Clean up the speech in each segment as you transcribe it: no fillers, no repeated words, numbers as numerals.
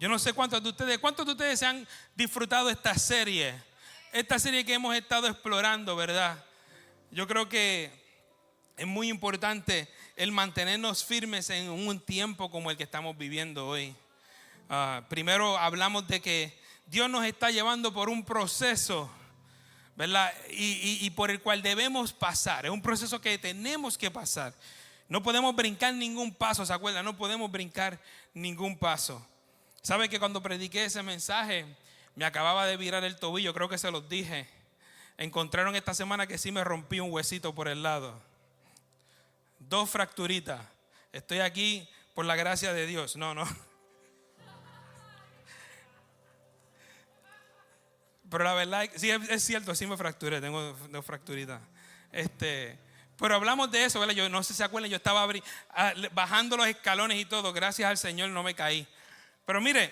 Yo no sé cuántos de ustedes se han disfrutado esta serie que hemos estado explorando, ¿verdad? Yo creo que es muy importante el mantenernos firmes en un tiempo como el que estamos viviendo hoy. Primero hablamos de que Dios nos está llevando por un proceso, ¿verdad? Y por el cual debemos pasar. Es un proceso que tenemos que pasar. No podemos brincar ningún paso, ¿se acuerdan? No podemos brincar ningún paso. ¿Sabe que cuando prediqué ese mensaje me acababa de virar el tobillo? Creo que se los dije. Encontraron esta semana que sí me rompí un huesito por el lado. 2 fracturitas. Estoy aquí por la gracia de Dios. No. Pero la verdad, sí es cierto, sí me fracturé, tengo 2 fracturitas. Pero hablamos de eso, ¿verdad? Yo no sé si se acuerdan, yo estaba bajando los escalones y todo, gracias al Señor no me caí. Pero mire,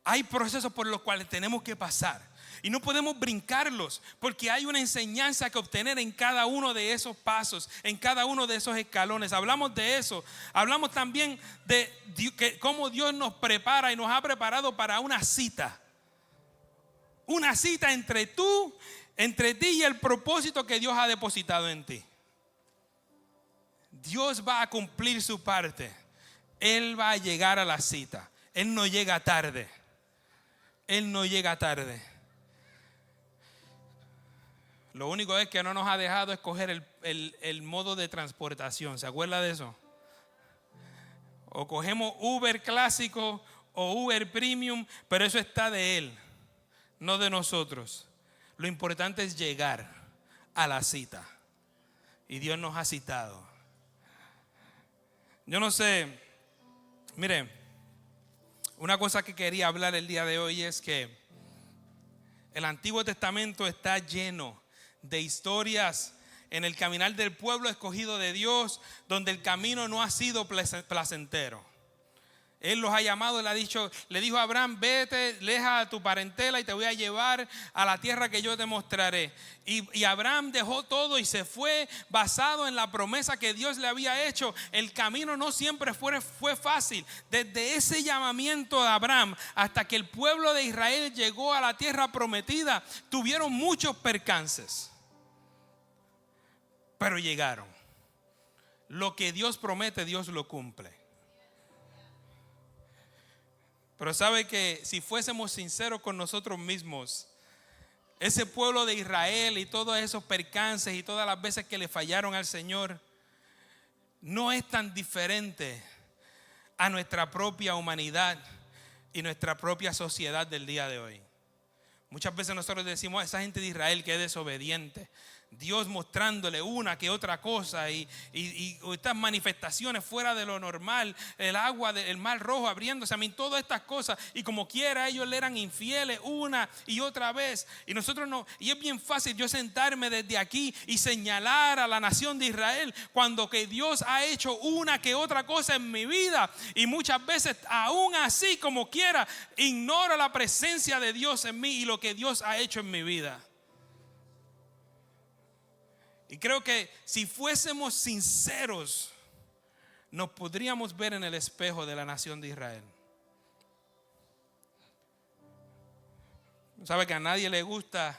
hay procesos por los cuales tenemos que pasar y no podemos brincarlos, porque hay una enseñanza que obtener en cada uno de esos pasos, en cada uno de esos escalones. Hablamos de eso. Hablamos también de cómo Dios nos prepara y nos ha preparado para una cita. Una cita entre ti y el propósito que Dios ha depositado en ti. Dios va a cumplir su parte. Él va a llegar a la cita. Él no llega tarde. Él no llega tarde. Lo único es que no nos ha dejado escoger el modo de transportación. ¿Se acuerda de eso? O cogemos Uber clásico o Uber Premium, pero eso está de Él, no de nosotros. Lo importante es llegar a la cita. Y Dios nos ha citado. Yo no sé, mire, una cosa que quería hablar el día de hoy es que el Antiguo Testamento está lleno de historias en el caminar del pueblo escogido de Dios, donde el camino no ha sido placentero. Él los ha llamado, le dijo a Abraham: vete, deja a tu parentela y te voy a llevar a la tierra que yo te mostraré. Y Abraham dejó todo y se fue basado en la promesa que Dios le había hecho. El camino no siempre fue fácil. Desde ese llamamiento de Abraham hasta que el pueblo de Israel llegó a la tierra prometida, tuvieron muchos percances. Pero llegaron. Lo que Dios promete, Dios lo cumple. Pero sabe que si fuésemos sinceros con nosotros mismos, ese pueblo de Israel y todos esos percances y todas las veces que le fallaron al Señor, no es tan diferente a nuestra propia humanidad y nuestra propia sociedad del día de hoy. Muchas veces nosotros decimos: esa gente de Israel que es desobediente, Dios mostrándole una que otra cosa y estas manifestaciones fuera de lo normal, el agua del Mar Rojo abriéndose, todas estas cosas, y como quiera ellos le eran infieles una y otra vez. Y nosotros no, y es bien fácil yo sentarme desde aquí y señalar a la nación de Israel cuando que Dios ha hecho una que otra cosa en mi vida, y muchas veces aún así como quiera ignoro la presencia de Dios en mí y lo que Dios ha hecho en mi vida. Y creo que si fuésemos sinceros, nos podríamos ver en el espejo de la nación de Israel. ¿Sabe que a nadie le gusta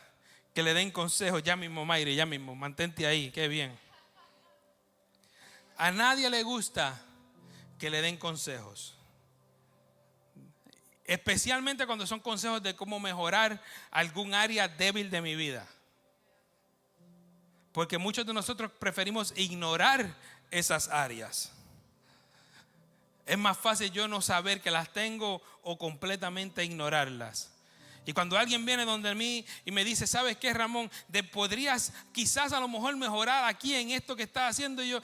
que le den consejos? Ya mismo, Mayre, ya mismo, mantente ahí, qué bien. A nadie le gusta que le den consejos. Especialmente cuando son consejos de cómo mejorar algún área débil de mi vida. Porque muchos de nosotros preferimos ignorar esas áreas. Es más fácil yo no saber que las tengo o completamente ignorarlas. Y cuando alguien viene donde mí y me dice: ¿sabes qué, Ramón? Podrías quizás a lo mejor mejorar aquí en esto que estás haciendo. Y yo,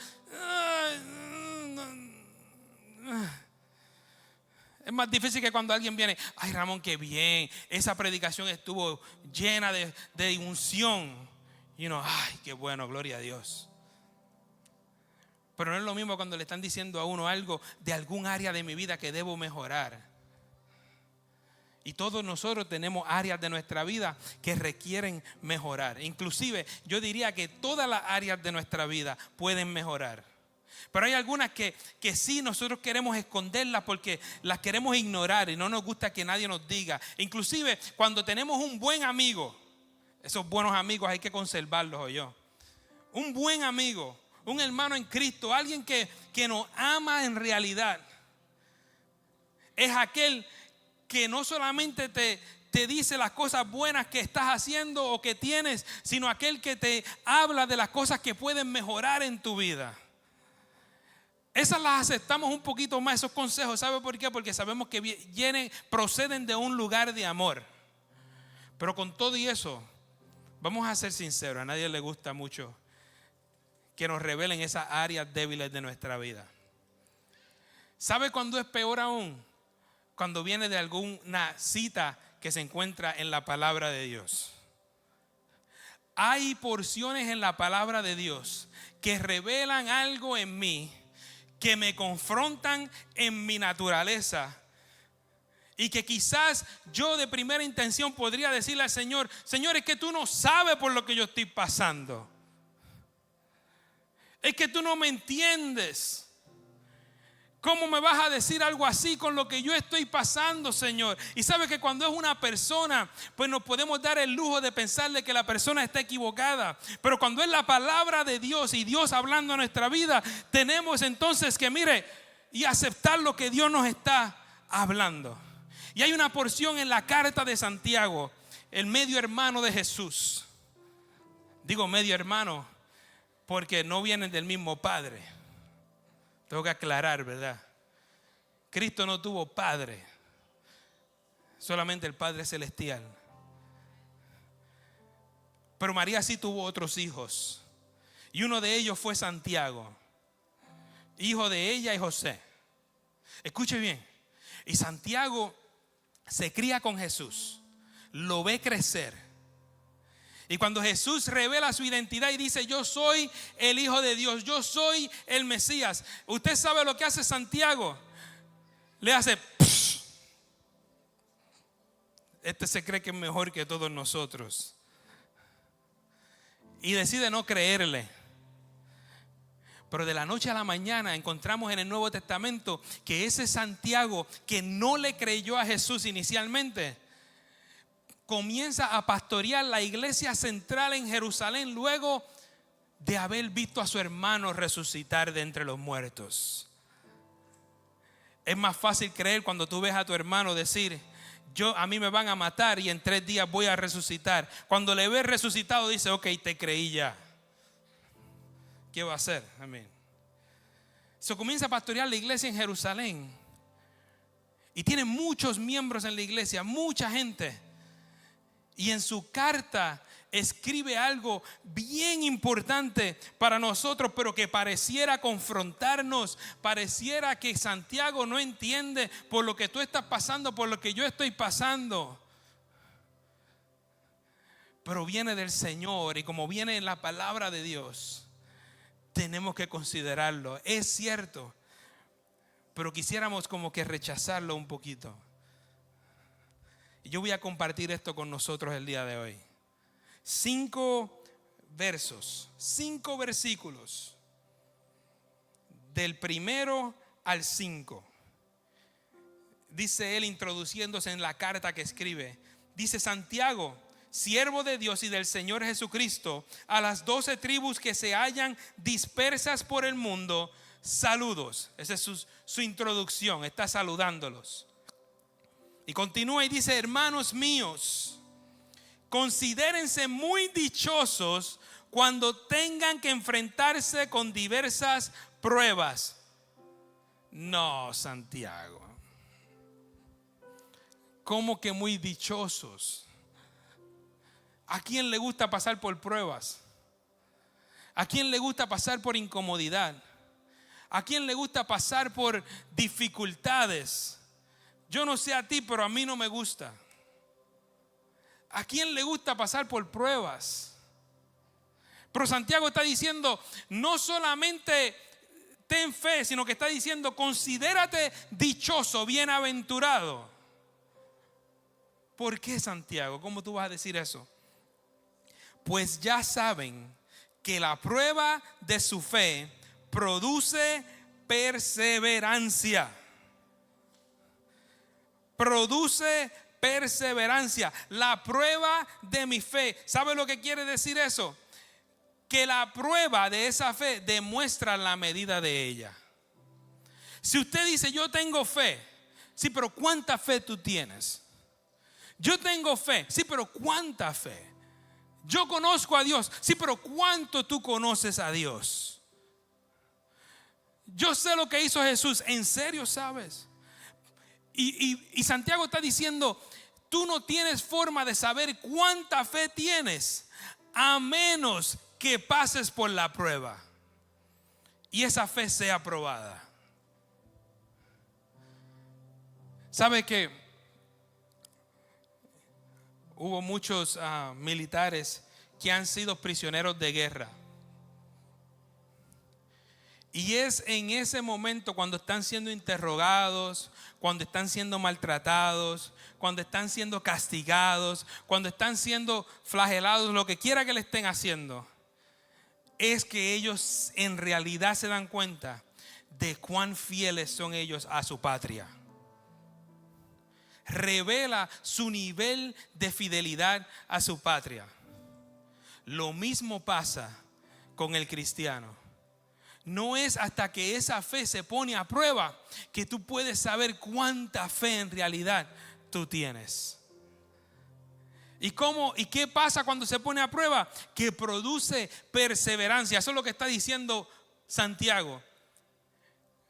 es más difícil que cuando alguien viene: ay, Ramón, qué bien, esa predicación estuvo llena de unción. Ay, qué bueno, gloria a Dios. Pero no es lo mismo cuando le están diciendo a uno algo de algún área de mi vida que debo mejorar. Y todos nosotros tenemos áreas de nuestra vida que requieren mejorar. Inclusive yo diría que todas las áreas de nuestra vida pueden mejorar. Pero hay algunas que sí nosotros queremos esconderlas porque las queremos ignorar y no nos gusta que nadie nos diga. Inclusive cuando tenemos un buen amigo, esos buenos amigos hay que conservarlos, ¿oyó? Un buen amigo, un hermano en Cristo, alguien que nos ama en realidad, es aquel que no solamente te dice las cosas buenas que estás haciendo o que tienes, sino aquel que te habla de las cosas que pueden mejorar en tu vida. Esas las aceptamos un poquito más, esos consejos. ¿Sabe por qué? Porque sabemos que proceden de un lugar de amor. Pero con todo y eso, vamos a ser sinceros, a nadie le gusta mucho que nos revelen esas áreas débiles de nuestra vida. ¿Sabe cuándo es peor aún? Cuando viene de alguna cita que se encuentra en la palabra de Dios. Hay porciones en la palabra de Dios que revelan algo en mí, que me confrontan en mi naturaleza y que quizás yo de primera intención podría decirle al Señor: Señor, es que tú no sabes por lo que yo estoy pasando, es que tú no me entiendes. ¿Cómo me vas a decir algo así con lo que yo estoy pasando, Señor? Y sabe que cuando es una persona, pues nos podemos dar el lujo de pensarle que la persona está equivocada. Pero cuando es la palabra de Dios y Dios hablando a nuestra vida, tenemos entonces que, y aceptar lo que Dios nos está hablando. Y hay una porción en la carta de Santiago, el medio hermano de Jesús. Digo medio hermano porque no vienen del mismo padre. Tengo que aclarar, ¿verdad? Cristo no tuvo padre, solamente el Padre Celestial. Pero María sí tuvo otros hijos. Y uno de ellos fue Santiago, hijo de ella y José. Escuche bien. Y Santiago se cría con Jesús, lo ve crecer. Y cuando Jesús revela su identidad y dice: yo soy el Hijo de Dios, yo soy el Mesías, usted sabe lo que hace Santiago. Le hace psh. Este se cree que es mejor que todos nosotros y decide no creerle. Pero de la noche a la mañana encontramos en el Nuevo Testamento que ese Santiago que no le creyó a Jesús inicialmente comienza a pastorear la iglesia central en Jerusalén luego de haber visto a su hermano resucitar de entre los muertos. Es más fácil creer cuando tú ves a tu hermano decir: a mí me van a matar y en 3 días voy a resucitar. Cuando le ves resucitado dice: ok, te creí ya. ¿Qué va a hacer? Amén. Se comienza a pastorear la iglesia en Jerusalén y tiene muchos miembros en la iglesia, mucha gente. Y en su carta escribe algo bien importante para nosotros, pero que pareciera confrontarnos. Pareciera que Santiago no entiende por lo que tú estás pasando, por lo que yo estoy pasando. Pero viene del Señor, y como viene en la palabra de Dios, tenemos que considerarlo. Es cierto, pero quisiéramos como que rechazarlo un poquito. Y yo voy a compartir esto con nosotros el día de hoy. 5 versos, 5 versículos, del 1 al 5. Dice él introduciéndose en la carta que escribe. Dice: Santiago, siervo de Dios y del Señor Jesucristo, a las 12 tribus que se hallan dispersas por el mundo, saludos. Esa es su introducción, está saludándolos. Y continúa y dice: hermanos míos, considérense muy dichosos cuando tengan que enfrentarse con diversas pruebas. No, Santiago, ¿cómo que muy dichosos? ¿A quién le gusta pasar por pruebas? ¿A quién le gusta pasar por incomodidad? ¿A quién le gusta pasar por dificultades? Yo no sé a ti, pero a mí no me gusta. ¿A quién le gusta pasar por pruebas? Pero Santiago está diciendo: no solamente ten fe, sino que está diciendo: considérate dichoso, bienaventurado. ¿Por qué, Santiago? ¿Cómo tú vas a decir eso? Pues ya saben que la prueba de su fe produce perseverancia. Produce perseverancia. La prueba de mi fe. ¿Sabe lo que quiere decir eso? Que la prueba de esa fe demuestra la medida de ella. Si usted dice, yo tengo fe, sí, pero ¿cuánta fe tú tienes? Yo tengo fe, sí, pero ¿cuánta fe? Yo conozco a Dios, sí, pero ¿cuánto tú conoces a Dios? Yo sé lo que hizo Jesús, ¿en serio sabes? Y Santiago está diciendo, tú no tienes forma de saber cuánta fe tienes a menos que pases por la prueba y esa fe sea probada. ¿Sabe que hubo muchos militares que han sido prisioneros de guerra? Y es en ese momento cuando están siendo interrogados, cuando están siendo maltratados, cuando están siendo castigados, cuando están siendo flagelados, lo que quiera que le estén haciendo, es que ellos en realidad se dan cuenta de cuán fieles son ellos a su patria. Revela su nivel de fidelidad a su patria. Lo mismo pasa con el cristiano. No es hasta que esa fe se pone a prueba que tú puedes saber cuánta fe en realidad tú tienes. ¿Y qué pasa cuando se pone a prueba? Que produce perseverancia. Eso es lo que está diciendo Santiago.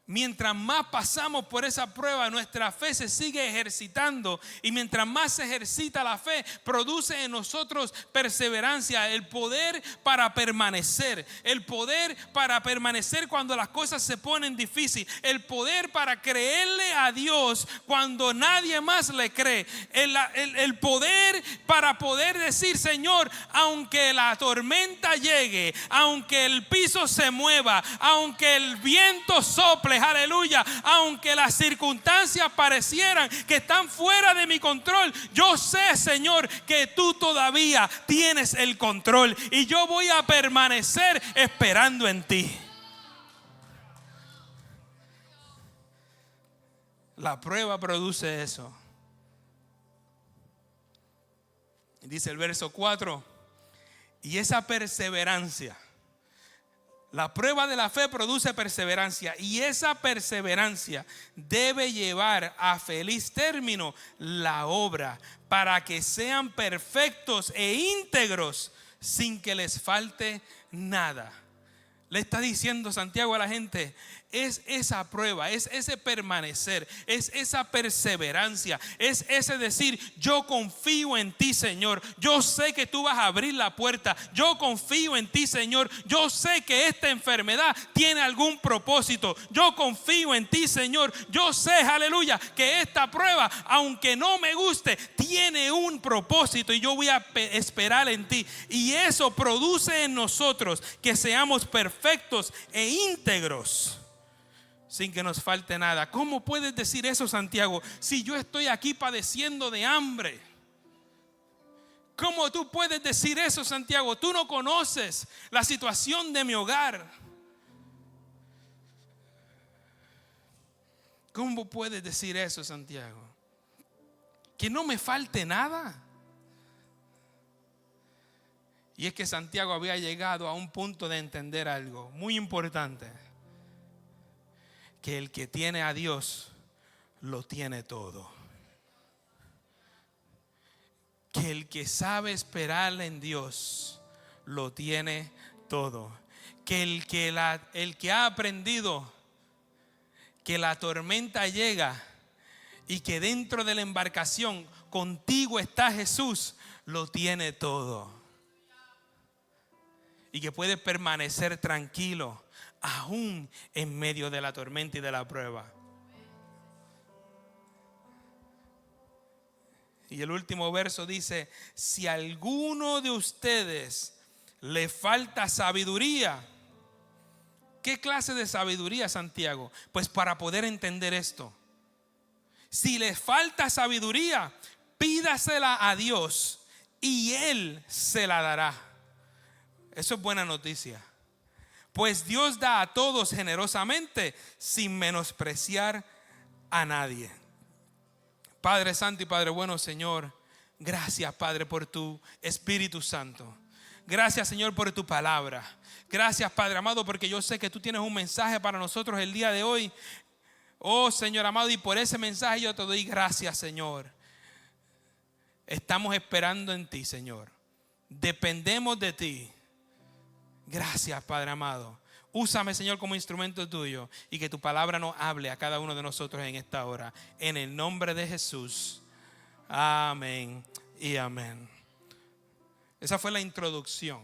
Mientras más pasamos por esa prueba, nuestra fe se sigue ejercitando. Y mientras más se ejercita la fe, produce en nosotros perseverancia, el poder para permanecer. El poder para permanecer cuando las cosas se ponen difíciles. El poder para creerle a Dios cuando nadie más le cree. El poder para poder decir, Señor, aunque la tormenta llegue, aunque el piso se mueva, aunque el viento sople, aleluya, aunque las circunstancias parecieran que están fuera de mi control, yo sé, Señor, que tú todavía tienes el control y yo voy a permanecer esperando en ti. La prueba produce eso. Dice el verso 4, y esa perseverancia, la prueba de la fe produce perseverancia y esa perseverancia debe llevar a feliz término la obra para que sean perfectos e íntegros sin que les falte nada. Le está diciendo Santiago a la gente, es esa prueba, es ese permanecer, es esa perseverancia, es ese decir, yo confío en ti, Señor, yo sé que tú vas a abrir la puerta, yo confío en ti, Señor, yo sé que esta enfermedad tiene algún propósito, yo confío en ti, Señor, yo sé, aleluya, que esta prueba, aunque no me guste, tiene un propósito y yo voy a esperar en ti. Y eso produce en nosotros que seamos perfectos e íntegros sin que nos falte nada. ¿Cómo puedes decir eso, Santiago, si yo estoy aquí padeciendo de hambre? ¿Cómo tú puedes decir eso, Santiago? Tú no conoces la situación de mi hogar. ¿Cómo puedes decir eso, Santiago? Que no me falte nada. Y es que Santiago había llegado a un punto de entender algo muy importante: que el que tiene a Dios lo tiene todo. Que el que sabe esperar en Dios lo tiene todo. Que el que ha aprendido que la tormenta llega y que dentro de la embarcación contigo está Jesús, lo tiene todo. Y que puede permanecer tranquilo aún en medio de la tormenta y de la prueba. Y el último verso dice: si a alguno de ustedes le falta sabiduría. ¿Qué clase de sabiduría, Santiago? Pues para poder entender esto, si les falta sabiduría, pídasela a Dios y Él se la dará. Eso es buena noticia. pues Dios da a todos generosamente sin menospreciar a nadie. Padre Santo y Padre bueno, Señor, gracias, Padre, por tu Espíritu Santo. Gracias, Señor, por tu palabra. Gracias, Padre amado, porque yo sé que tú tienes un mensaje para nosotros el día de hoy. Oh, Señor amado, y por ese mensaje yo te doy gracias, Señor. Estamos esperando en ti, Señor. Dependemos de ti. Gracias, Padre amado. Úsame, Señor, como instrumento tuyo y que tu palabra nos hable a cada uno de nosotros en esta hora. En el nombre de Jesús. Amén y amén. Esa fue la introducción.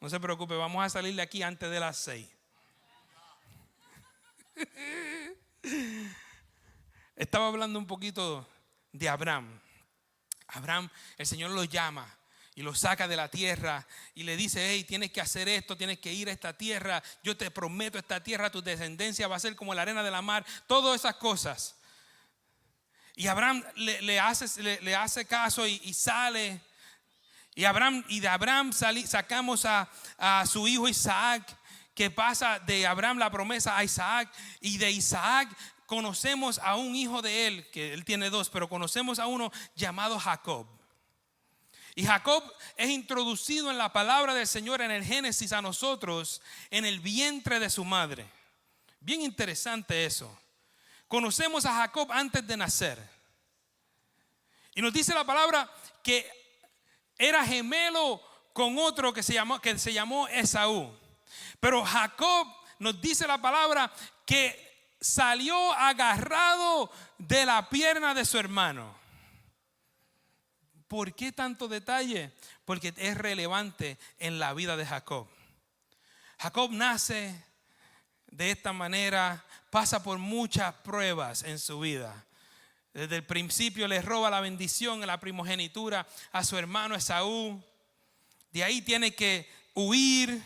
No se preocupe, vamos a salir de aquí antes de las 6. Estaba hablando un poquito de Abraham. Abraham, el Señor lo llama y lo saca de la tierra y le dice: hey, tienes que hacer esto, tienes que ir a esta tierra. Yo te prometo esta tierra, tu descendencia va a ser como la arena de la mar. Todas esas cosas. Y Abraham le hace caso y sale. Y de Abraham sacamos a su hijo Isaac, que pasa de Abraham la promesa a Isaac. Y de Isaac conocemos a un hijo de él, que él tiene 2, pero conocemos a uno llamado Jacob. Y Jacob es introducido en la palabra del Señor en el Génesis a nosotros en el vientre de su madre. Bien interesante eso. Conocemos a Jacob antes de nacer. Y nos dice la palabra que era gemelo con otro que se llamó Esaú. Pero Jacob, nos dice la palabra, que salió agarrado de la pierna de su hermano. ¿Por qué tanto detalle? Porque es relevante en la vida de Jacob. Jacob nace de esta manera, pasa por muchas pruebas en su vida. Desde el principio le roba la bendición, la primogenitura a su hermano Esaú. De ahí tiene que huir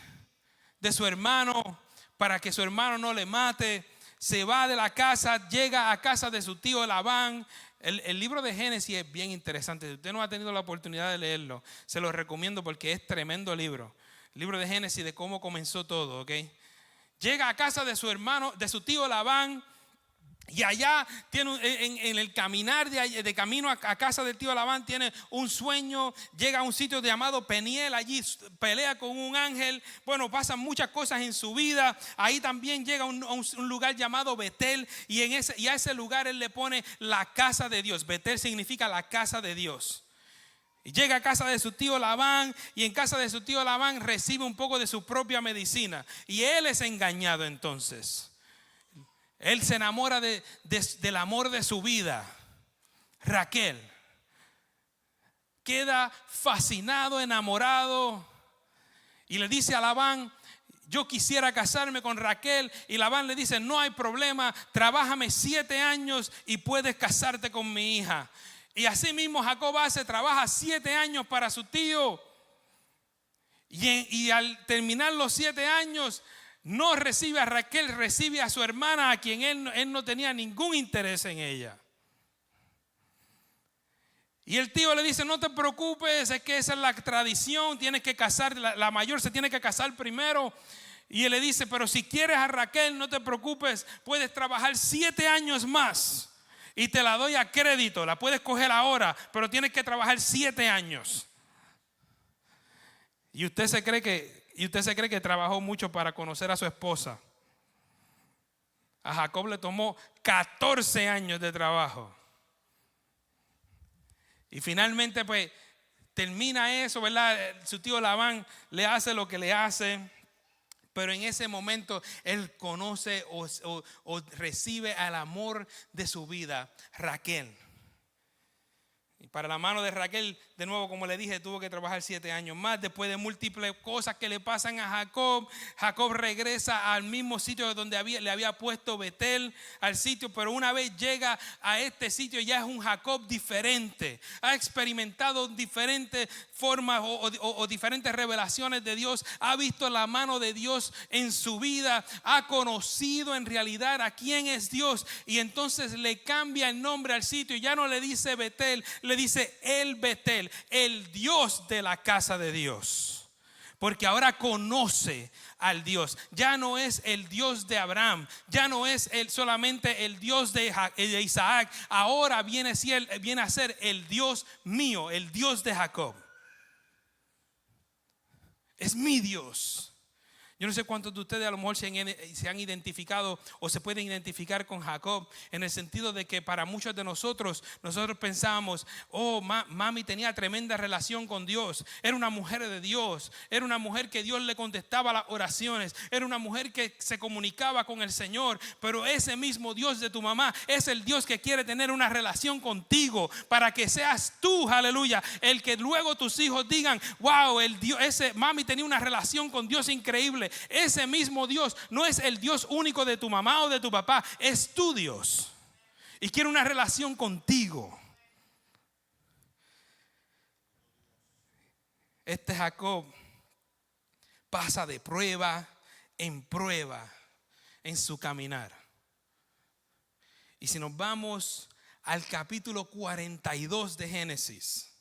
de su hermano para que su hermano no le mate. Se va de la casa, llega a casa de su tío Labán. El libro de Génesis es bien interesante. Si usted no ha tenido la oportunidad de leerlo, se lo recomiendo porque es tremendo libro. El libro de Génesis, de cómo comenzó todo, ¿ok? Llega a casa de su hermano, de su tío Labán. Y allá tiene en el caminar de camino a casa del tío Labán tiene un sueño. Llega a un sitio llamado Peniel, allí pelea con un ángel. Bueno, pasan muchas cosas en su vida. Ahí también llega a un lugar llamado Betel, y a ese lugar él le pone la casa de Dios. Betel significa la casa de Dios. Y llega a casa de su tío Labán, y en casa de su tío Labán recibe un poco de su propia medicina. Y él es engañado entonces. Él se enamora del amor de su vida, Raquel. Queda fascinado, enamorado, y le dice a Labán: yo quisiera casarme con Raquel. Y Labán le dice: no hay problema, trabájame 7 años y puedes casarte con mi hija. Y así mismo Jacob trabaja 7 años para su tío. Y al terminar los 7 años, no recibe a Raquel, recibe a su hermana, a quien él no tenía ningún interés en ella. Y el tío le dice: no te preocupes, es que esa es la tradición, tienes que casar, la mayor se tiene que casar primero. Y él le dice: pero si quieres a Raquel, no te preocupes, puedes trabajar 7 años más y te la doy a crédito, la puedes coger ahora, pero tienes que trabajar 7 años. Y usted se cree que trabajó mucho para conocer a su esposa. A Jacob le tomó 14 años de trabajo. Y finalmente pues termina eso, ¿verdad? Su tío Labán le hace lo que le hace. Pero en ese momento él conoce o recibe al amor de su vida, Raquel. Y para la mano de Raquel, de nuevo, como le dije, tuvo que trabajar 7 años más. Después de múltiples cosas que le pasan a Jacob, Jacob regresa al mismo sitio donde le había puesto Betel, al sitio. Pero una vez llega a este sitio, ya es un Jacob diferente. Ha experimentado diferentes formas o diferentes revelaciones de Dios. Ha visto la mano de Dios en su vida. Ha conocido en realidad a quién es Dios. Y entonces le cambia el nombre al sitio. Ya no le dice Betel, le dice el Betel, el Dios de la casa de Dios. Porque ahora conoce al Dios. Ya no es el Dios de Abraham. Ya no es solamente el Dios de Isaac. Ahora viene a ser el Dios mío, el Dios de Jacob. Es mi Dios. Yo no sé cuántos de ustedes a lo mejor se han identificado o se pueden identificar con Jacob, en el sentido de que para muchos de nosotros pensábamos, mami tenía tremenda relación con Dios, era una mujer de Dios, era una mujer que Dios le contestaba las oraciones, era una mujer que se comunicaba con el Señor. Pero ese mismo Dios de tu mamá es el Dios que quiere tener una relación contigo, para que seas tú, aleluya, el que luego tus hijos digan, wow, ese mami tenía una relación con Dios increíble. Ese mismo Dios no es el Dios único de tu mamá o de tu papá, es tu Dios y quiere una relación contigo. Este Jacob pasa de prueba en prueba en su caminar. Y si nos vamos al capítulo 42 de Génesis,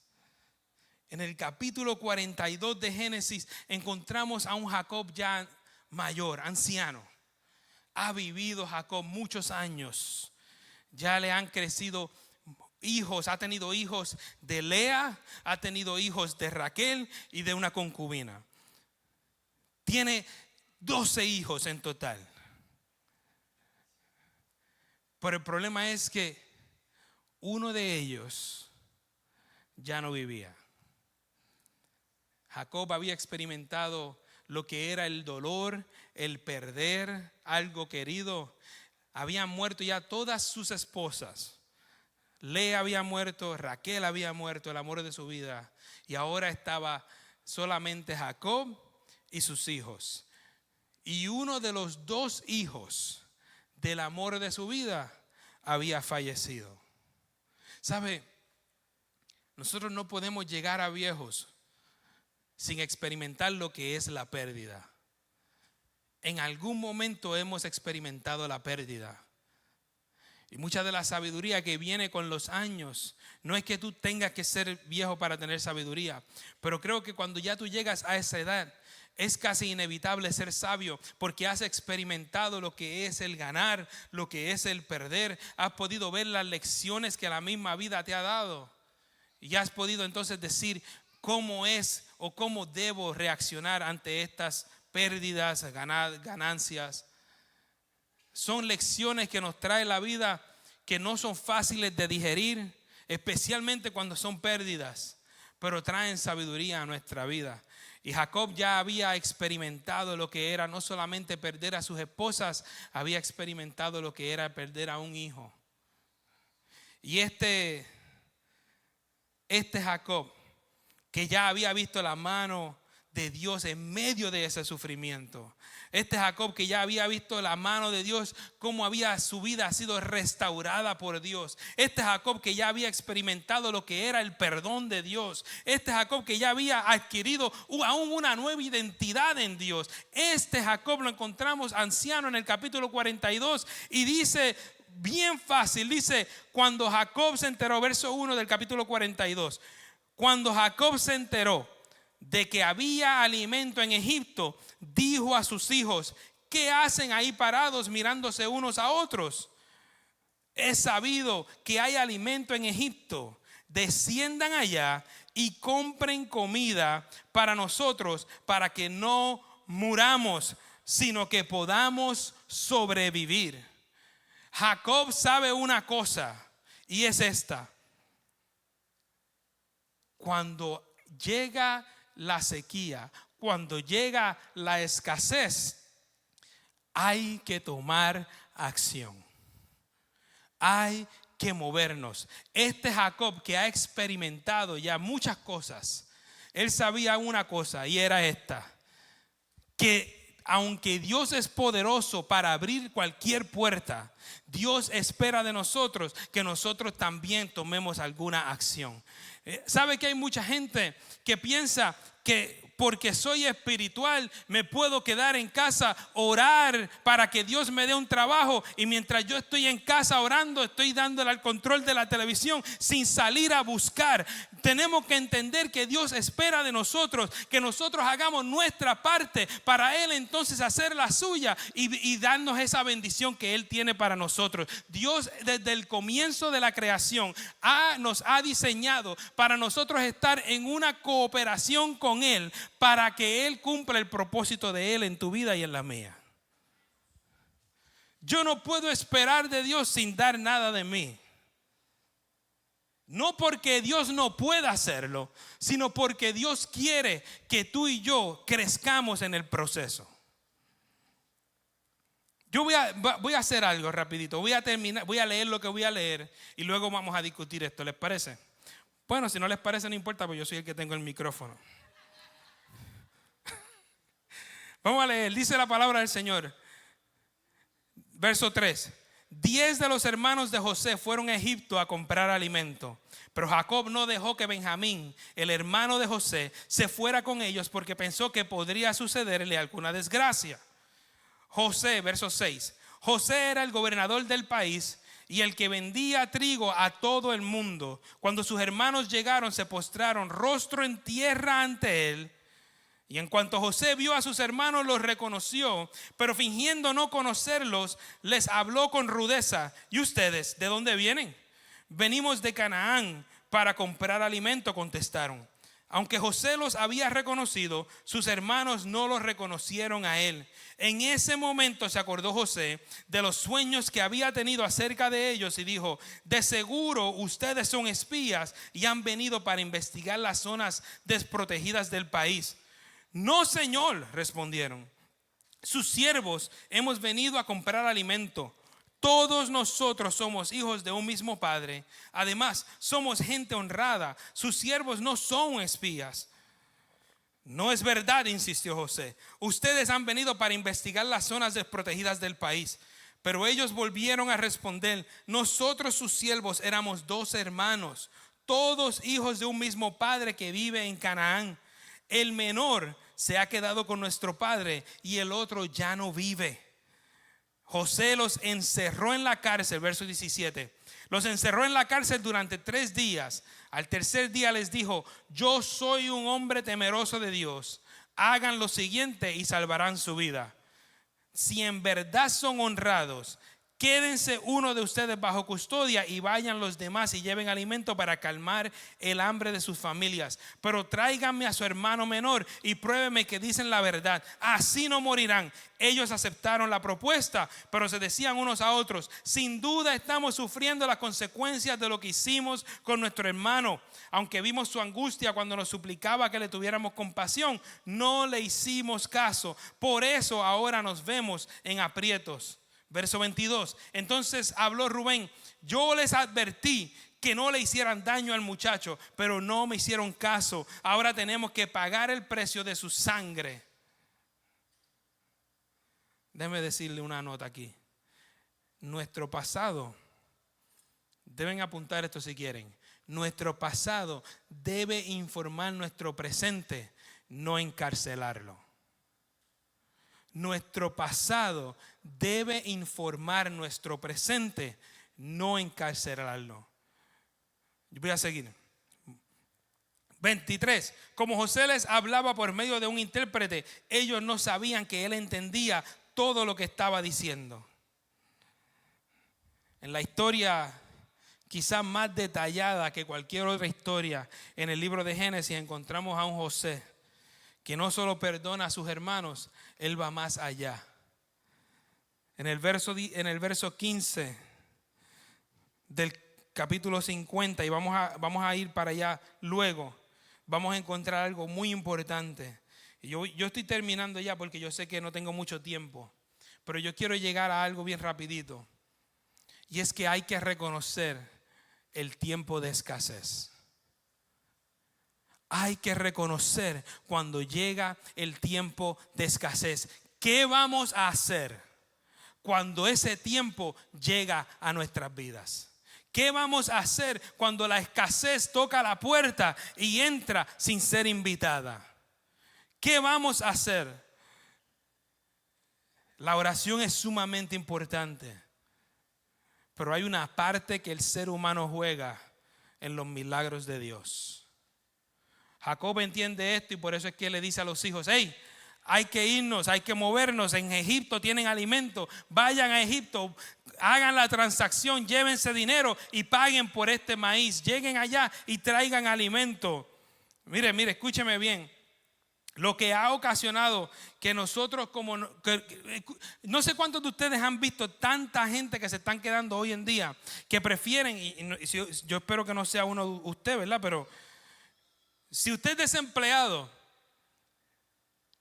en el capítulo 42 de Génesis encontramos a un Jacob ya mayor, anciano. Ha vivido Jacob muchos años. Ya le han crecido hijos. Ha tenido hijos de Lea, ha tenido hijos de Raquel y de una concubina. Tiene 12 hijos en total. Pero el problema es que uno de ellos ya no vivía. Jacob había experimentado lo que era el dolor, el perder algo querido. Habían muerto ya todas sus esposas. Lea había muerto, Raquel había muerto, el amor de su vida. Y ahora estaba solamente Jacob y sus hijos. Y uno de los 2 hijos del amor de su vida había fallecido. ¿Sabe? Nosotros no podemos llegar a viejos sin experimentar lo que es la pérdida. En algún momento hemos experimentado la pérdida. Y mucha de la sabiduría que viene con los años, no es que tú tengas que ser viejo para tener sabiduría, pero creo que cuando ya tú llegas a esa edad, es casi inevitable ser sabio, porque has experimentado lo que es el ganar, lo que es el perder. Has podido ver las lecciones que la misma vida te ha dado. Y has podido entonces decir cómo es o cómo debo reaccionar ante estas pérdidas, ganancias. Son lecciones que nos trae la vida, que no son fáciles de digerir, especialmente cuando son pérdidas, pero traen sabiduría a nuestra vida. Y Jacob ya había experimentado lo que era no solamente perder a sus esposas, había experimentado lo que era perder a un hijo. Y este Jacob, que ya había visto la mano de Dios en medio de ese sufrimiento. Este Jacob que ya había visto la mano de Dios, cómo su vida ha sido restaurada por Dios. Este Jacob que ya había experimentado lo que era el perdón de Dios. Este Jacob que ya había adquirido aún una nueva identidad en Dios. Este Jacob lo encontramos anciano en el capítulo 42 y dice bien fácil, dice, cuando Jacob se enteró, verso 1 del capítulo 42. Cuando Jacob se enteró de que había alimento en Egipto, dijo a sus hijos, ¿qué hacen ahí parados mirándose unos a otros? Es sabido que hay alimento en Egipto. Desciendan allá y compren comida para nosotros, para que no muramos, sino que podamos sobrevivir. Jacob sabe una cosa, y es esta: cuando llega la sequía, cuando llega la escasez, hay que tomar acción. Hay que movernos. Este Jacob, que ha experimentado ya muchas cosas, él sabía una cosa, y era esta: que aunque Dios es poderoso para abrir cualquier puerta, Dios espera de nosotros que nosotros también tomemos alguna acción. ¿Sabe que hay mucha gente que piensa que porque soy espiritual me puedo quedar en casa, orar para que Dios me dé un trabajo, y mientras yo estoy en casa orando, estoy dándole al control de la televisión sin salir a buscar? Tenemos que entender que Dios espera de nosotros que nosotros hagamos nuestra parte para Él entonces hacer la suya y darnos esa bendición que Él tiene para nosotros. Dios desde el comienzo de la creación nos ha diseñado para nosotros estar en una cooperación con Él para que Él cumpla el propósito de Él en tu vida y en la mía. Yo no puedo esperar de Dios sin dar nada de mí. No porque Dios no pueda hacerlo, sino porque Dios quiere que tú y yo crezcamos en el proceso. Yo voy a hacer algo rapidito. Voy a leer lo que voy a leer y luego vamos a discutir esto. ¿Les parece? Bueno, si no les parece no importa, porque yo soy el que tengo el micrófono. Vamos a leer. Dice la palabra del Señor. Verso 3. 10 de los hermanos de José fueron a Egipto a comprar alimento, pero Jacob no dejó que Benjamín, el hermano de José, se fuera con ellos porque pensó que podría sucederle alguna desgracia. José, verso 6. José era el gobernador del país y el que vendía trigo a todo el mundo. Cuando sus hermanos llegaron, se postraron rostro en tierra ante él. Y en cuanto José vio a sus hermanos, los reconoció, pero fingiendo no conocerlos, les habló con rudeza. ¿Y ustedes de dónde vienen? Venimos de Canaán para comprar alimento, contestaron. Aunque José los había reconocido, sus hermanos no los reconocieron a él. En ese momento se acordó José de los sueños que había tenido acerca de ellos y dijo: de seguro ustedes son espías y han venido para investigar las zonas desprotegidas del país. No, señor, respondieron. Sus siervos hemos venido a comprar alimento. Todos nosotros somos hijos de un mismo padre. Además, somos gente honrada. Sus siervos no son espías. No es verdad, insistió José. Ustedes han venido para investigar las zonas desprotegidas del país. Pero ellos volvieron a responder: nosotros sus siervos éramos 2 hermanos, todos hijos de un mismo padre que vive en Canaán. El menor se ha quedado con nuestro padre y el otro ya no vive. José los encerró en la cárcel, verso 17. Los encerró en la cárcel durante 3 días. Al tercer día les dijo: yo soy un hombre temeroso de Dios. Hagan lo siguiente y salvarán su vida. Si en verdad son honrados, quédense uno de ustedes bajo custodia y vayan los demás y lleven alimento para calmar el hambre de sus familias. Pero tráiganme a su hermano menor y pruébeme que dicen la verdad. Así no morirán. Ellos aceptaron la propuesta, pero se decían unos a otros: sin duda estamos sufriendo las consecuencias de lo que hicimos con nuestro hermano. Aunque vimos su angustia cuando nos suplicaba que le tuviéramos compasión, no le hicimos caso. Por eso ahora nos vemos en aprietos. Verso 22. Entonces habló Rubén: yo les advertí que no le hicieran daño al muchacho, pero no me hicieron caso. Ahora tenemos que pagar el precio de su sangre. Déjeme decirle una nota aquí. Nuestro pasado, deben apuntar esto si quieren. Nuestro pasado debe informar nuestro presente, no encarcelarlo. Nuestro pasado debe informar nuestro presente, no encarcelarlo. Yo voy a seguir. 23. Como José les hablaba por medio de un intérprete, ellos no sabían que él entendía todo lo que estaba diciendo. En la historia quizás más detallada que cualquier otra historia, en el libro de Génesis encontramos a un José que no solo perdona a sus hermanos, él va más allá. En el verso 15 del capítulo 50, y vamos a ir para allá luego, vamos a encontrar algo muy importante. Y yo estoy terminando ya porque yo sé que no tengo mucho tiempo, pero yo quiero llegar a algo bien rapidito. Y es que hay que reconocer el tiempo de escasez. Hay que reconocer cuando llega el tiempo de escasez. ¿Qué vamos a hacer cuando ese tiempo llega a nuestras vidas? ¿Qué vamos a hacer cuando la escasez toca la puerta y entra sin ser invitada? ¿Qué vamos a hacer? La oración es sumamente importante, pero hay una parte que el ser humano juega en los milagros de Dios. Jacob entiende esto y por eso es que le dice a los hijos: hey, hay que irnos, hay que movernos. En Egipto tienen alimento. Vayan a Egipto, hagan la transacción, llévense dinero y paguen por este maíz. Lleguen allá y traigan alimento. Mire, escúcheme bien. Lo que ha ocasionado que nosotros no sé cuántos de ustedes han visto tanta gente que se están quedando hoy en día, que prefieren, yo espero que no sea uno de ustedes, ¿verdad? Pero si usted es desempleado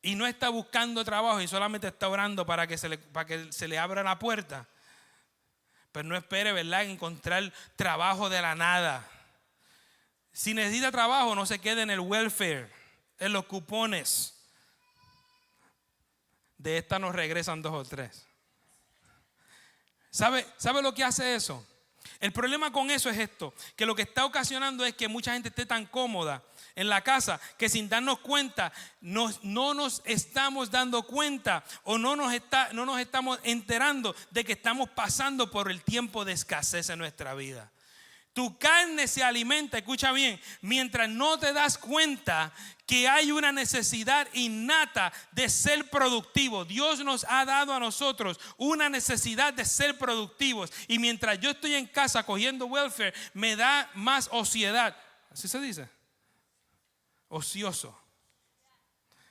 y no está buscando trabajo y solamente está orando para que se le abra la puerta, pero no espere, ¿verdad?, encontrar trabajo de la nada. Si necesita trabajo, no se quede en el welfare, en los cupones. De esta nos regresan 2 o 3. ¿Sabe lo que hace eso? El problema con eso es esto, que lo que está ocasionando es que mucha gente esté tan cómoda en la casa que sin darnos cuenta no nos estamos dando cuenta o no nos estamos enterando de que estamos pasando por el tiempo de escasez en nuestra vida. Tu carne se alimenta, escucha bien, mientras no te das cuenta que hay una necesidad innata de ser productivo. Dios nos ha dado a nosotros una necesidad de ser productivos. Y mientras yo estoy en casa cogiendo welfare, me da más ociedad. ¿Así se dice? Ocioso.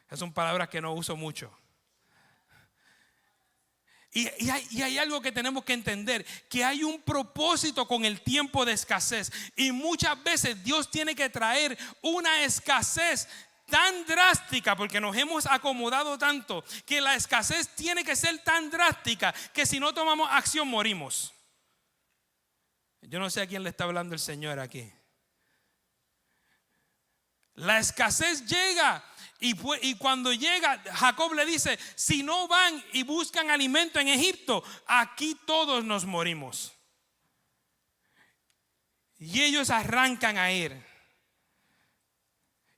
Esas son palabras que no uso mucho. Y hay algo que tenemos que entender, que hay un propósito con el tiempo de escasez. Y muchas veces Dios tiene que traer una escasez tan drástica, porque nos hemos acomodado tanto, que la escasez tiene que ser tan drástica que si no tomamos acción morimos. Yo no sé a quién le está hablando el Señor aquí. La escasez llega. Y cuando llega, Jacob le dice: si no van y buscan alimento en Egipto, aquí todos nos morimos. Y ellos arrancan a ir.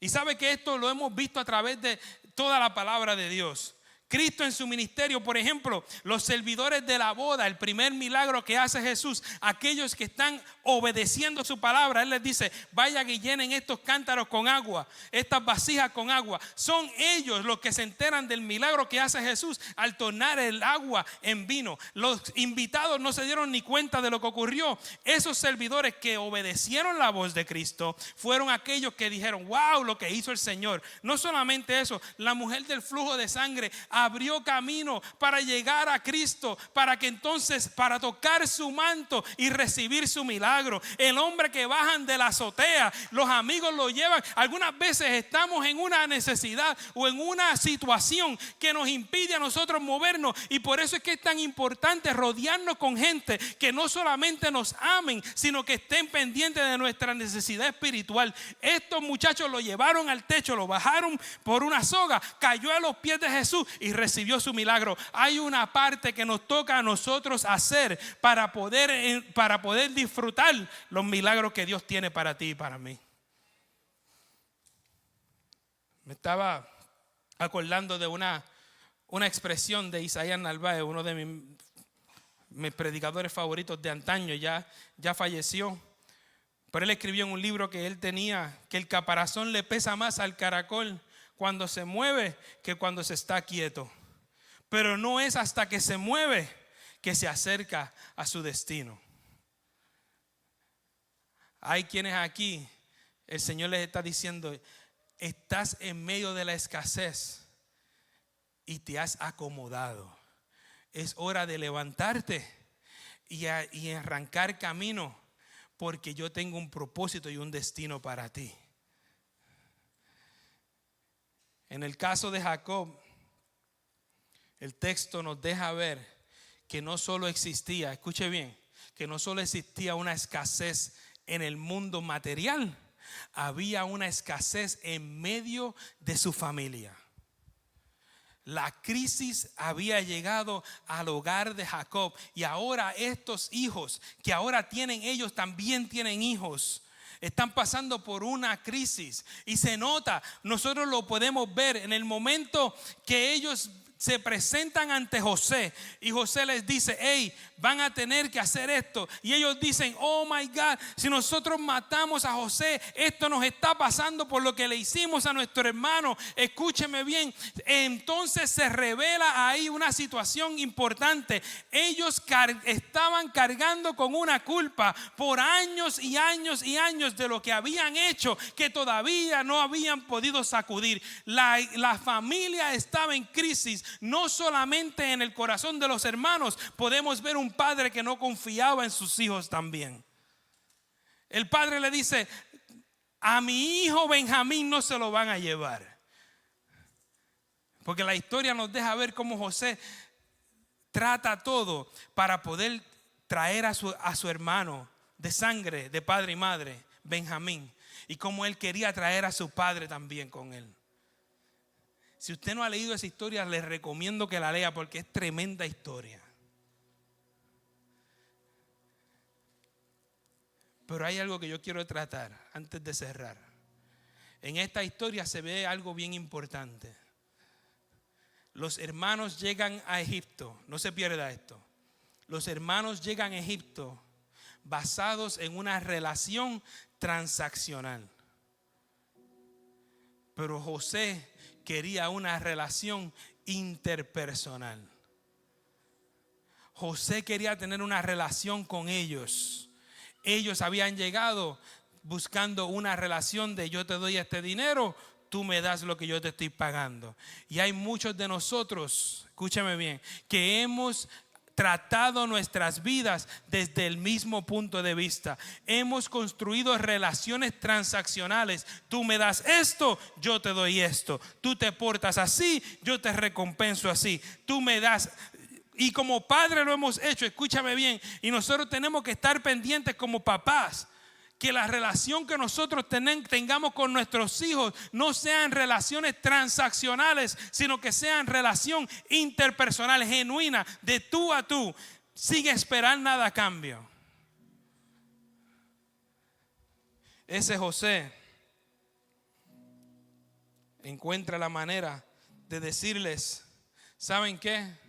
Y sabe que esto lo hemos visto a través de toda la palabra de Dios. Cristo en su ministerio, por ejemplo, los servidores de la boda, el primer milagro que hace Jesús, aquellos que están obedeciendo su palabra, Él les dice: vayan y llenen estos cántaros con agua, estas vasijas con agua. Son ellos los que se enteran del milagro que hace Jesús al tornar el agua en vino. Los invitados no se dieron ni cuenta de lo que ocurrió. Esos servidores que obedecieron la voz de Cristo fueron aquellos que dijeron: wow, lo que hizo el Señor. No solamente eso, la mujer del flujo de sangre abrió camino para llegar a Cristo, para que entonces, para tocar su manto y recibir su milagro. El hombre que bajan de la azotea, los amigos lo llevan. Algunas veces estamos en una necesidad o en una situación que nos impide a nosotros movernos, y por eso es que es tan importante rodearnos con gente que no solamente nos amen, sino que estén pendientes de nuestra necesidad espiritual. Estos muchachos lo llevaron al techo, lo bajaron por una soga, cayó a los pies de Jesús y recibió su milagro. Hay una parte que nos toca a nosotros hacer para poder disfrutar los milagros que Dios tiene para ti y para mí. Me estaba acordando de una expresión de Isaías Narváez, uno de mis predicadores favoritos de antaño. Ya falleció, pero él escribió en un libro que él tenía que el caparazón le pesa más al caracol cuando se mueve que cuando se está quieto. Pero no es hasta que se mueve que se acerca a su destino. Hay quienes aquí, el Señor les está diciendo: estás en medio de la escasez y te has acomodado. Es hora de levantarte y arrancar camino, porque yo tengo un propósito y un destino para ti. En el caso de Jacob, el texto nos deja ver que no solo existía, escuche bien, que no solo existía una escasez en el mundo material, había una escasez en medio de su familia. La crisis había llegado al hogar de Jacob, y ahora estos hijos, que ahora ellos también tienen hijos, están pasando por una crisis. Y se nota, nosotros lo podemos ver en el momento que ellos se presentan ante José y José les dice: hey, van a tener que hacer esto. Y ellos dicen: oh my God, si nosotros matamos a José, esto nos está pasando por lo que le hicimos a nuestro hermano. Escúcheme bien. Entonces se revela ahí una situación importante. Ellos estaban cargando con una culpa por años y años y años de lo que habían hecho, que todavía no habían podido sacudir. La familia estaba en crisis. No solamente en el corazón de los hermanos, podemos ver un padre que no confiaba en sus hijos también. El padre le dice: a mi hijo Benjamín no se lo van a llevar. Porque la historia nos deja ver cómo José trata todo para poder traer a su hermano de sangre, de padre y madre, Benjamín. Y cómo él quería traer a su padre también con él. Si usted no ha leído esa historia, les recomiendo que la lea porque es tremenda historia. Pero hay algo que yo quiero tratar antes de cerrar. En esta historia se ve algo bien importante. Los hermanos llegan a Egipto, no se pierda esto. Los hermanos llegan a Egipto basados en una relación transaccional. Pero José quería una relación interpersonal. José quería tener una relación con ellos. Ellos habían llegado buscando una relación de: yo te doy este dinero, tú me das lo que yo te estoy pagando. Y hay muchos de nosotros, escúchame bien, que hemos tratado nuestras vidas desde el mismo punto de vista. Hemos construido relaciones transaccionales. Tú me das esto, yo te doy esto. Tú te portas así, yo te recompenso así. Tú me das. Y como padre lo hemos hecho, escúchame bien. Y nosotros tenemos que estar pendientes como papás, que la relación que nosotros tengamos con nuestros hijos no sean relaciones transaccionales, sino que sean relación interpersonal, genuina, de tú a tú, sin esperar nada a cambio. Ese José encuentra la manera de decirles: ¿saben qué?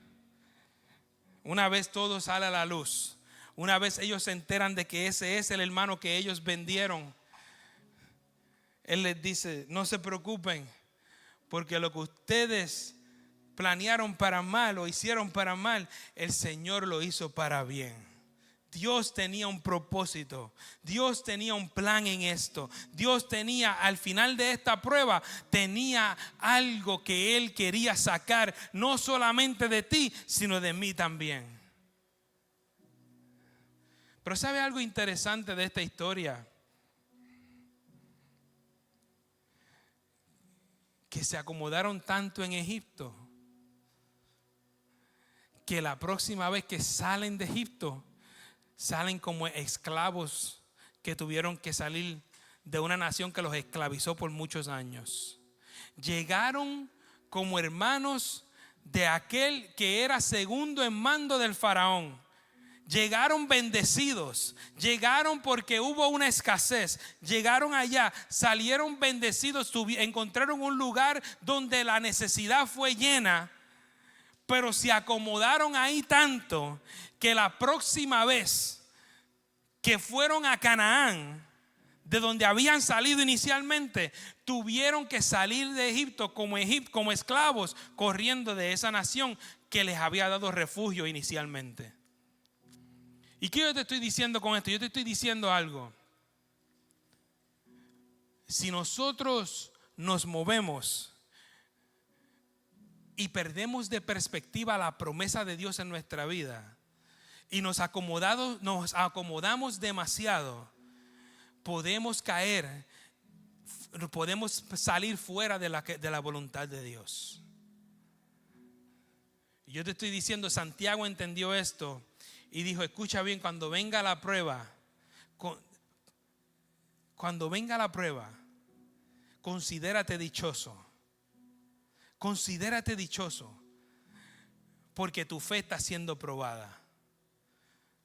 Una vez todo sale a la luz, una vez ellos se enteran de que ese es el hermano que ellos vendieron, él les dice: no se preocupen, porque lo que ustedes planearon para mal o hicieron para mal, el Señor lo hizo para bien. Dios tenía un propósito, Dios tenía un plan en esto. Dios tenía, al final de esta prueba, tenía algo que Él quería sacar, no solamente de ti, sino de mí también. Pero ¿sabe algo interesante de esta historia? Que se acomodaron tanto en Egipto, que la próxima vez que salen de Egipto, salen como esclavos que tuvieron que salir de una nación que los esclavizó por muchos años. Llegaron como hermanos de aquel que era segundo en mando del faraón. Llegaron bendecidos, llegaron porque hubo una escasez, llegaron allá, salieron bendecidos, encontraron un lugar donde la necesidad fue llena, pero se acomodaron ahí tanto que la próxima vez que fueron a Canaán, de donde habían salido inicialmente, tuvieron que salir de Egipto como esclavos, corriendo de esa nación que les había dado refugio inicialmente. ¿Y qué yo te estoy diciendo con esto? Yo te estoy diciendo algo. Si nosotros nos movemos y perdemos de perspectiva la promesa de Dios en nuestra vida y nos acomodamos demasiado, podemos caer, podemos salir fuera de la voluntad de Dios. Y yo te estoy diciendo, Santiago entendió esto y dijo: escucha bien, cuando venga la prueba, considérate dichoso. Considérate dichoso, porque tu fe está siendo probada.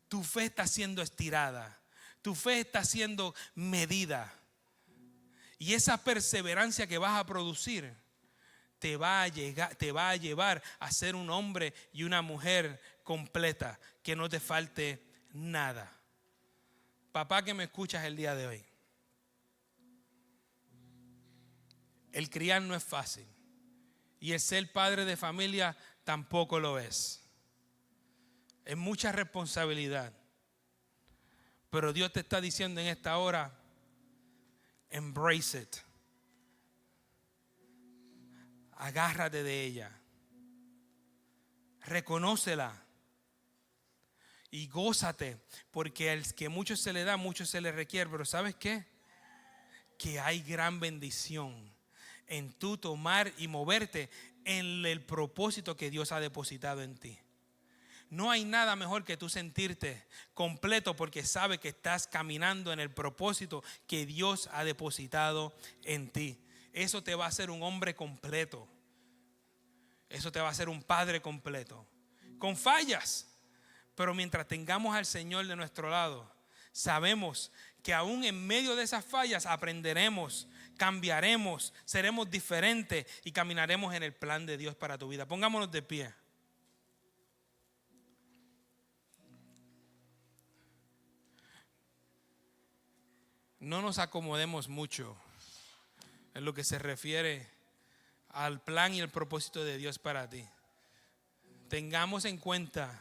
Tu fe está siendo estirada. Tu fe está siendo medida. Y esa perseverancia que vas a producir te va a llevar a ser un hombre y una mujer completa, que no te falte nada. Papá que me escuchas el día de hoy, el criar no es fácil y el ser padre de familia tampoco lo es. Es mucha responsabilidad, pero Dios te está diciendo en esta hora, embrace it. Agárrate de ella, reconócela y gózate, porque al que mucho se le da, mucho se le requiere. Pero ¿sabes qué? Que hay gran bendición en tú tomar y moverte en el propósito que Dios ha depositado en ti. No hay nada mejor que tú sentirte completo porque sabes que estás caminando en el propósito que Dios ha depositado en ti. Eso te va a hacer un hombre completo. Eso te va a hacer un padre completo. Con fallas, pero mientras tengamos al Señor de nuestro lado, sabemos que aún en medio de esas fallas aprenderemos, cambiaremos, seremos diferentes y caminaremos en el plan de Dios para tu vida. Pongámonos de pie. No nos acomodemos mucho en lo que se refiere al plan y el propósito de Dios para ti. Tengamos en cuenta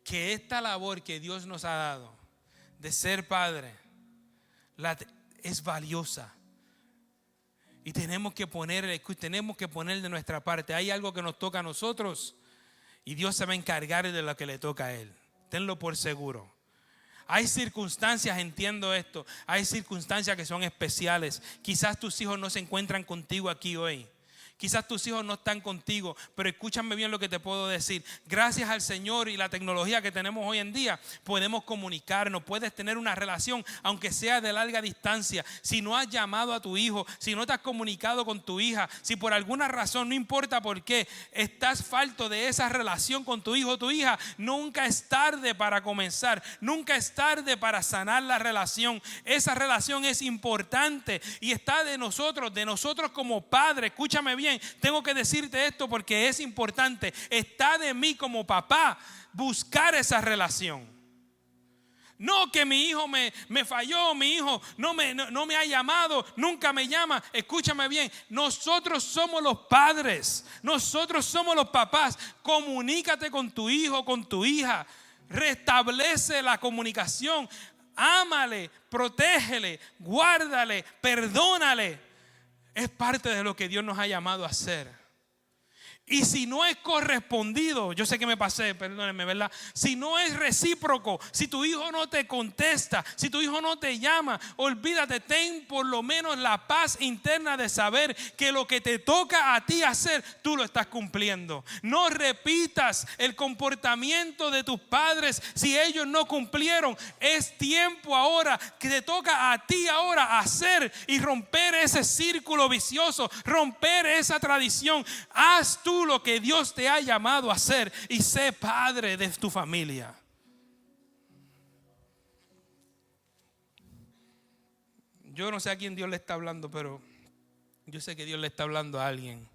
que esta labor que Dios nos ha dado de ser padre es valiosa. Y tenemos que poner de nuestra parte. Hay algo que nos toca a nosotros y Dios se va a encargar de lo que le toca a Él. Tenlo por seguro. Hay circunstancias, entiendo esto, hay circunstancias que son especiales. Quizás tus hijos no se encuentran contigo aquí hoy. Quizás tus hijos no están contigo, pero escúchame bien lo que te puedo decir. Gracias al Señor y la tecnología que tenemos hoy en día, podemos comunicarnos, puedes tener una relación, aunque sea de larga distancia. Si no has llamado a tu hijo, si no te has comunicado con tu hija, si por alguna razón, no importa por qué, estás falto de esa relación con tu hijo o tu hija, nunca es tarde para comenzar, nunca es tarde para sanar la relación. Esa relación es importante y está de nosotros como padres. Escúchame bien. Tengo que decirte esto porque es importante. Está de mí como papá buscar esa relación. No que mi hijo me falló, mi hijo no me ha llamado, nunca me llama. Escúchame bien, nosotros somos los padres, nosotros somos los papás. Comunícate con tu hijo, con tu hija. Restablece la comunicación. Ámale, protégele, guárdale, perdónale. Es parte de lo que Dios nos ha llamado a hacer. Y si no es correspondido, yo sé que me pasé, perdónenme, ¿verdad? Si no es recíproco, si tu hijo no te contesta, si tu hijo no te llama, olvídate, ten por lo menos la paz interna de saber que lo que te toca a ti hacer, tú lo estás cumpliendo. No repitas el comportamiento de tus padres si ellos no cumplieron. Es tiempo ahora que te toca a ti ahora hacer y romper ese círculo vicioso, romper esa tradición. Haz tú lo que Dios te ha llamado a hacer y sé padre de tu familia. Yo no sé a quién Dios le está hablando, pero yo sé que Dios le está hablando a alguien.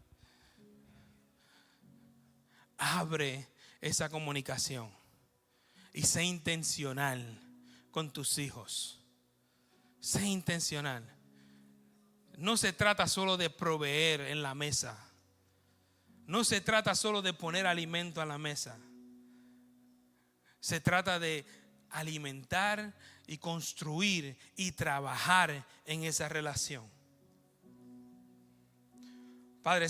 Abre esa comunicación y sé intencional con tus hijos. Sé intencional. No se trata solo de proveer en la mesa. No se trata solo de poner alimento a la mesa. Se trata de alimentar y construir y trabajar en esa relación. Padre,